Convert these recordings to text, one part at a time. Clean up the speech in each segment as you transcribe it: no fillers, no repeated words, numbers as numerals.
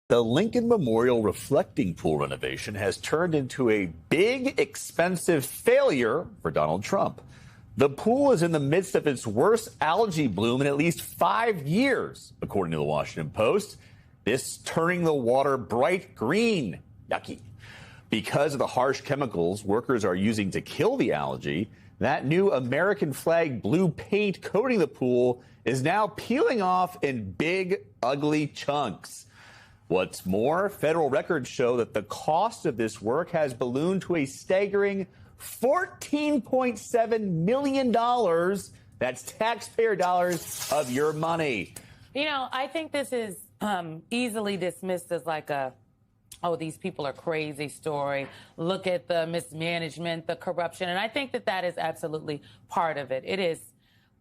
The Lincoln Memorial reflecting pool renovation has turned into a big, expensive failure for Donald Trump. The pool is in the midst of its worst algae bloom in at least 5 years, according to the Washington Post. This turning the water bright green. Yucky. Because of the harsh chemicals workers are using to kill the algae, that new American flag blue paint coating the pool is now peeling off in big, ugly chunks. What's more, federal records show that the cost of this work has ballooned to a staggering $14.7 million. That's taxpayer dollars of your money. You know, I think this is easily dismissed as like oh, these people are crazy story. Look at the mismanagement, the corruption. And I think that that is absolutely part of it. It is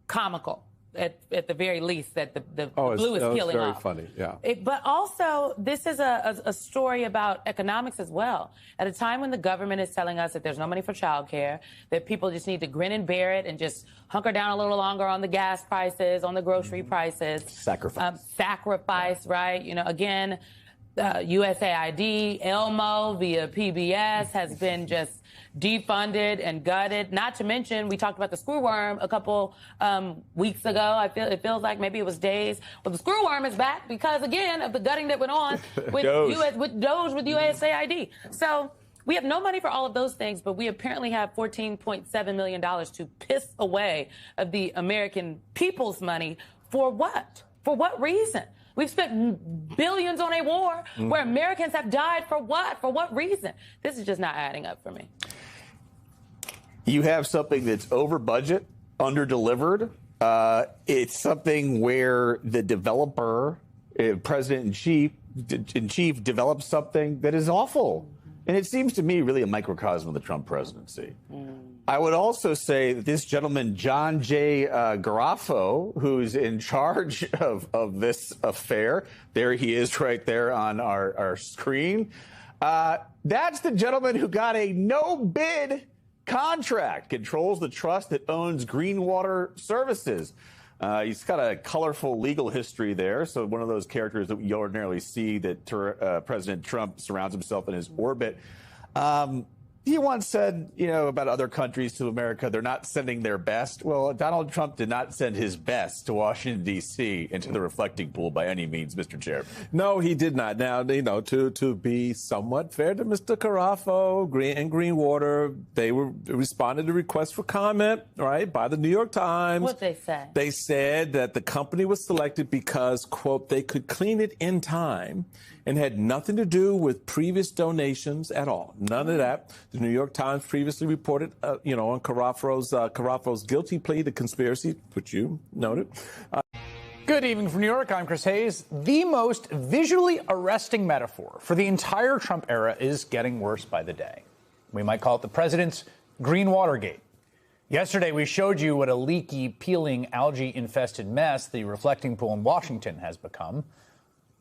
comical. At the very least, that the blue is peeling off. It's very funny, yeah. But also, this is a story about economics as well. At a time when the government is telling us that there's no money for childcare, that people just need to grin and bear it and just hunker down a little longer on the gas prices, on the grocery prices. Sacrifice, right? You know, again, USAID, Elmo via PBS has been just defunded and gutted. Not to mention, we talked about the screwworm a couple weeks ago. It feels like maybe it was days. But the screwworm is back because, again, of the gutting that went on with with USAID. So we have no money for all of those things, but we apparently have $14.7 million to piss away of the American people's money. For what? For what reason? We've spent billions on a war where Americans have died for what? For what reason? This is just not adding up for me. You have something that's over budget, under delivered. It's something where the developer, president-in-chief, develops something that is awful. And it seems to me really a microcosm of the Trump presidency. I would also say that this gentleman, John J. Garofalo, who's in charge of this affair, there he is right there on our screen. That's the gentleman who got a no-bid contract, controls the trust that owns Greenwater Services. He's got a colorful legal history there, so one of those characters that you ordinarily see that President Trump surrounds himself in his orbit. He once said, about other countries to America, they're not sending their best. Well, Donald Trump did not send his best to Washington, D.C. into the reflecting pool by any means, Mr. Chairman. No, he did not. Now, to be somewhat fair to Mr. Garofalo and Greenwater, they responded to requests for comment, right, by the New York Times. What'd they say? They said that the company was selected because, quote, they could clean it in time and had nothing to do with previous donations at all. None of that. The New York Times previously reported, on Garofalo's guilty plea to conspiracy, which you noted. Good evening from New York. I'm Chris Hayes. The most visually arresting metaphor for the entire Trump era is getting worse by the day. We might call it the president's Green Watergate. Yesterday, we showed you what a leaky, peeling, algae-infested mess the reflecting pool in Washington has become,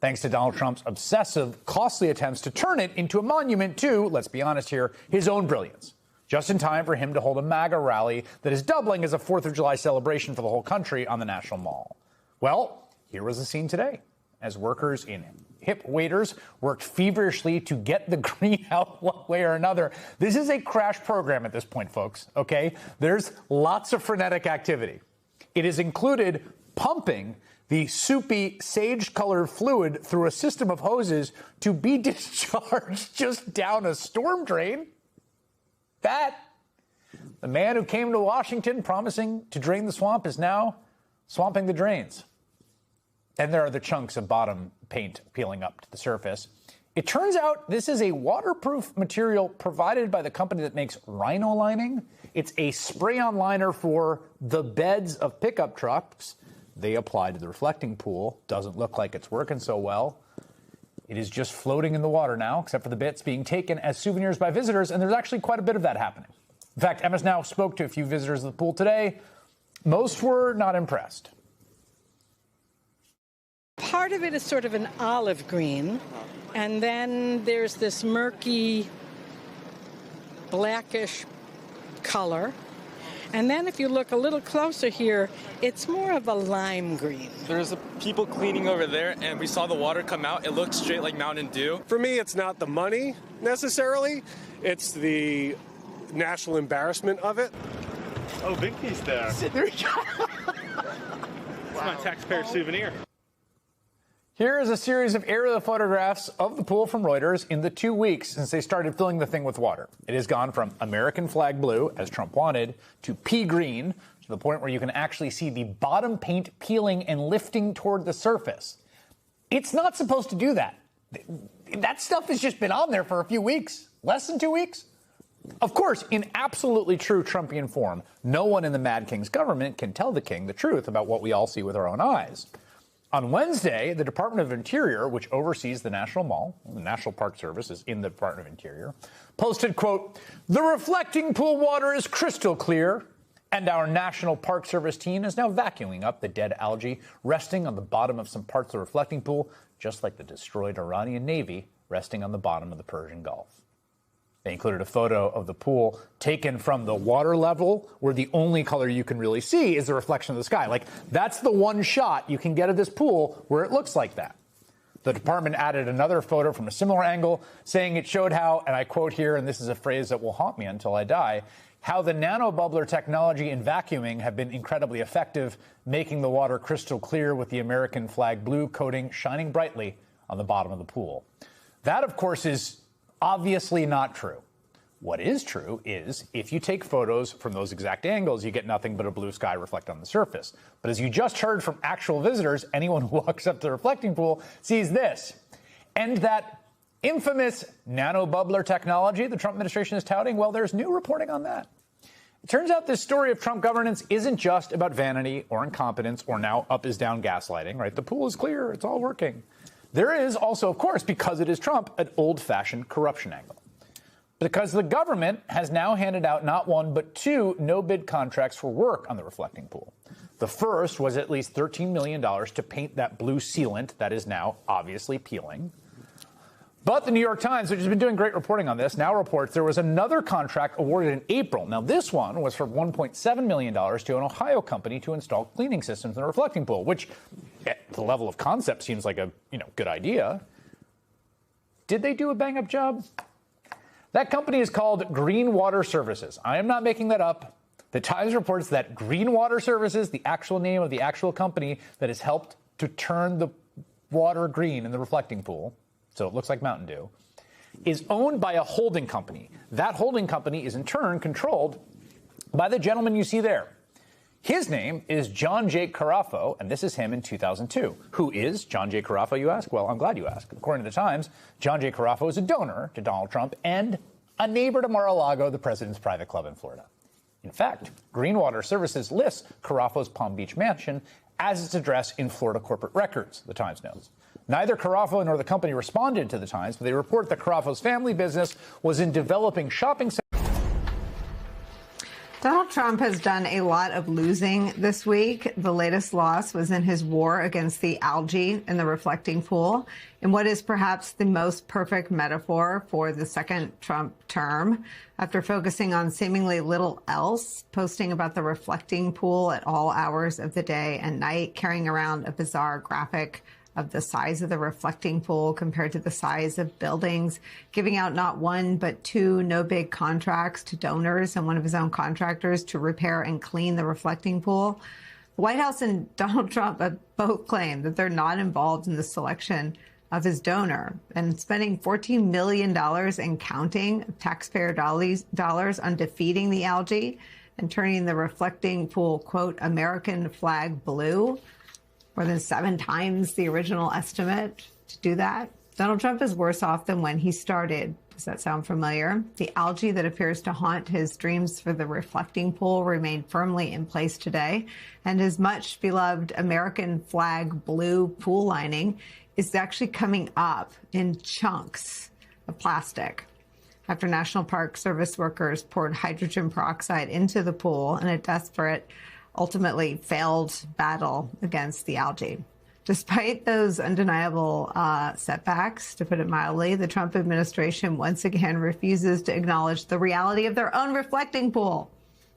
thanks to Donald Trump's obsessive, costly attempts to turn it into a monument to, let's be honest here, his own brilliance. Just in time for him to hold a MAGA rally that is doubling as a 4th of July celebration for the whole country on the National Mall. Well, here was the scene today, as workers in hip waders worked feverishly to get the green out one way or another. This is a crash program at this point, folks, okay? There's lots of frenetic activity. It has included pumping the soupy, sage-colored fluid through a system of hoses to be discharged just down a storm drain. The man who came to Washington promising to drain the swamp is now swamping the drains. And there are the chunks of bottom paint peeling up to the surface. It turns out this is a waterproof material provided by the company that makes Rhino lining. It's a spray-on liner for the beds of pickup trucks. They apply to the reflecting pool. Doesn't look like it's working so well. It is just floating in the water now, except for the bits being taken as souvenirs by visitors, and there's actually quite a bit of that happening. In fact, Emma's now spoke to a few visitors of the pool today. Most were not impressed. Part of it is sort of an olive green, and then there's this murky, blackish color. And then if you look a little closer here, it's more of a lime green. There's people cleaning over there, and we saw the water come out. It looked straight like Mountain Dew. For me, it's not the money necessarily. It's the national embarrassment of it. Oh, Binky's there. There you go. It's my taxpayer souvenir. Here is a series of aerial photographs of the pool from Reuters in the 2 weeks since they started filling the thing with water. It has gone from American flag blue, as Trump wanted, to pea green, to the point where you can actually see the bottom paint peeling and lifting toward the surface. It's not supposed to do that. That stuff has just been on there for a few weeks, less than 2 weeks. Of course, in absolutely true Trumpian form, no one in the Mad King's government can tell the king the truth about what we all see with our own eyes. On Wednesday, the Department of Interior, which oversees the National Mall, the National Park Service is in the Department of Interior, posted, quote, "The reflecting pool water is crystal clear, and our National Park Service team is now vacuuming up the dead algae resting on the bottom of some parts of the reflecting pool, just like the destroyed Iranian Navy resting on the bottom of the Persian Gulf." They included a photo of the pool taken from the water level, where the only color you can really see is the reflection of the sky. Like, that's the one shot you can get of this pool where it looks like that. The department added another photo from a similar angle, saying it showed how, and I quote here, and this is a phrase that will haunt me until I die, how the nanobubbler technology in vacuuming have been incredibly effective, making the water crystal clear with the American flag blue coating shining brightly on the bottom of the pool. That, of course, is obviously not true. What is true is if you take photos from those exact angles, you get nothing but a blue sky reflect on the surface. But as you just heard from actual visitors, anyone who walks up to the reflecting pool sees this. And that infamous nanobubbler technology the Trump administration is touting, well, there's new reporting on that. It turns out this story of Trump governance isn't just about vanity or incompetence or now up is down gaslighting, right? The pool is clear. It's all working. There is also, of course, because it is Trump, an old-fashioned corruption angle. Because the government has now handed out not one, but two no-bid contracts for work on the reflecting pool. The first was at least $13 million to paint that blue sealant that is now obviously peeling. But the New York Times, which has been doing great reporting on this, now reports there was another contract awarded in April. Now, this one was for $1.7 million to an Ohio company to install cleaning systems in a reflecting pool, which at the level of concept seems like a good idea. Did they do a bang-up job? That company is called Green Water Services. I am not making that up. The Times reports that Green Water Services, the actual name of the actual company that has helped to turn the water green in the reflecting pool, so it looks like Mountain Dew, is owned by a holding company. That holding company is in turn controlled by the gentleman you see there. His name is John J. Carafo, and this is him in 2002. Who is John J. Carafo, you ask? Well, I'm glad you asked. According to the Times, John J. Carafo is a donor to Donald Trump and a neighbor to Mar-a-Lago, the president's private club in Florida. In fact, Green Water Services lists Carafo's Palm Beach mansion as its address in Florida corporate records, the Times notes. Neither Carafo nor the company responded to the Times, but they report that Carafo's family business was in developing shopping centers. Donald Trump has done a lot of losing this week. The latest loss was in his war against the algae in the reflecting pool, in what is perhaps the most perfect metaphor for the second Trump term. After focusing on seemingly little else, posting about the reflecting pool at all hours of the day and night, carrying around a bizarre graphic of the size of the reflecting pool compared to the size of buildings, giving out not one but two no-bid contracts to donors and one of his own contractors to repair and clean the reflecting pool. The White House and Donald Trump have both claimed that they're not involved in the selection of his donor, and spending $14 million and counting taxpayer dollars on defeating the algae and turning the reflecting pool, quote, American flag blue, more than 7 times the original estimate to do that. Donald Trump is worse off than when he started. Does that sound familiar? The algae that appears to haunt his dreams for the reflecting pool remain firmly in place today, and his much beloved American flag blue pool lining is actually coming up in chunks of plastic after National Park Service workers poured hydrogen peroxide into the pool in a desperate, ultimately failed battle against the algae. Despite those undeniable setbacks, to put it mildly, the Trump administration once again refuses to acknowledge the reality of their own reflecting pool.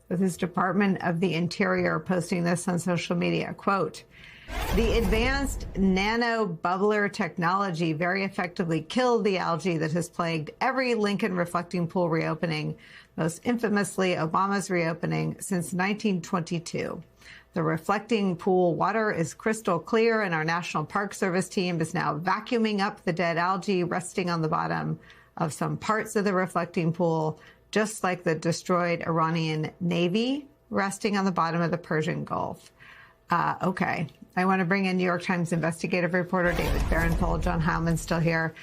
with his Department of the Interior posting this on social media. Quote, the advanced nano bubbler technology very effectively killed the algae that has plagued every Lincoln reflecting pool reopening, most infamously Obama's reopening, since 1922. The reflecting pool water is crystal clear, and our National Park Service team is now vacuuming up the dead algae resting on the bottom of some parts of the reflecting pool, just like the destroyed Iranian Navy resting on the bottom of the Persian Gulf. Okay. I want to bring in New York Times investigative reporter David Fahrenthold. John Heilman's still here.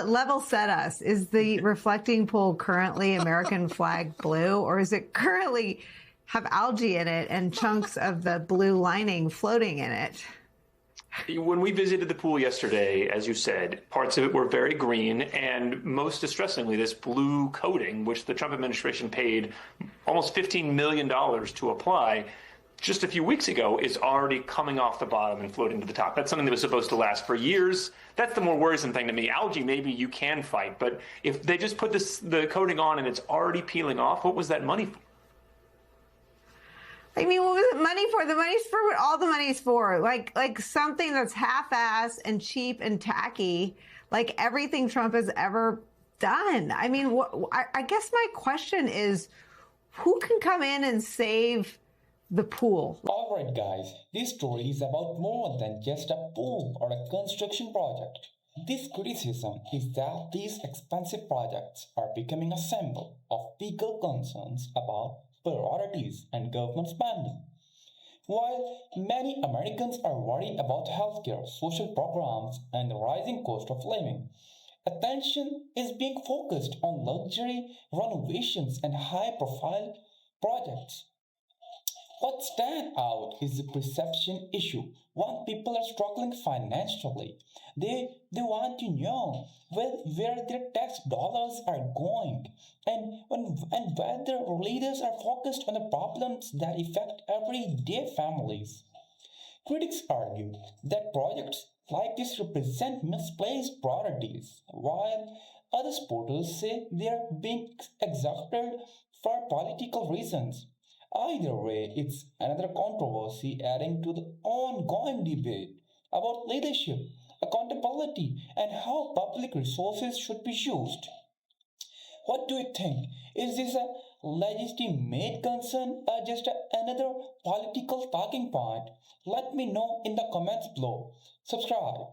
Level set us. Is the reflecting pool currently American flag blue, or is it currently have algae in it and chunks of the blue lining floating in it? When we visited the pool yesterday, as you said, parts of it were very green, and most distressingly, this blue coating, which the Trump administration paid almost $15 million to apply, just a few weeks ago, is already coming off the bottom and floating to the top. That's something that was supposed to last for years. That's the more worrisome thing to me. Algae, maybe you can fight, but if they just put the coating on and it's already peeling off, what was that money for? I mean, what was it money for? The money's for what all the money's for. Like something that's half-assed and cheap and tacky, like everything Trump has ever done. I mean, I guess my question is, who can come in and save the pool? All right, guys, this story is about more than just a pool or a construction project. This criticism is that these expensive projects are becoming a symbol of bigger concerns about priorities and government spending. While many Americans are worried about healthcare, social programs, and the rising cost of living, attention is being focused on luxury renovations and high-profile projects. What stands out is the perception issue. When people are struggling financially, they want to know where their tax dollars are going and whether leaders are focused on the problems that affect everyday families. Critics argue that projects like this represent misplaced priorities, while other supporters say they are being exhausted for political reasons. Either way, it's another controversy adding to the ongoing debate about leadership, accountability, and how public resources should be used. What do you think? Is this a legitimate concern or just another political talking point? Let me know in the comments below. Subscribe.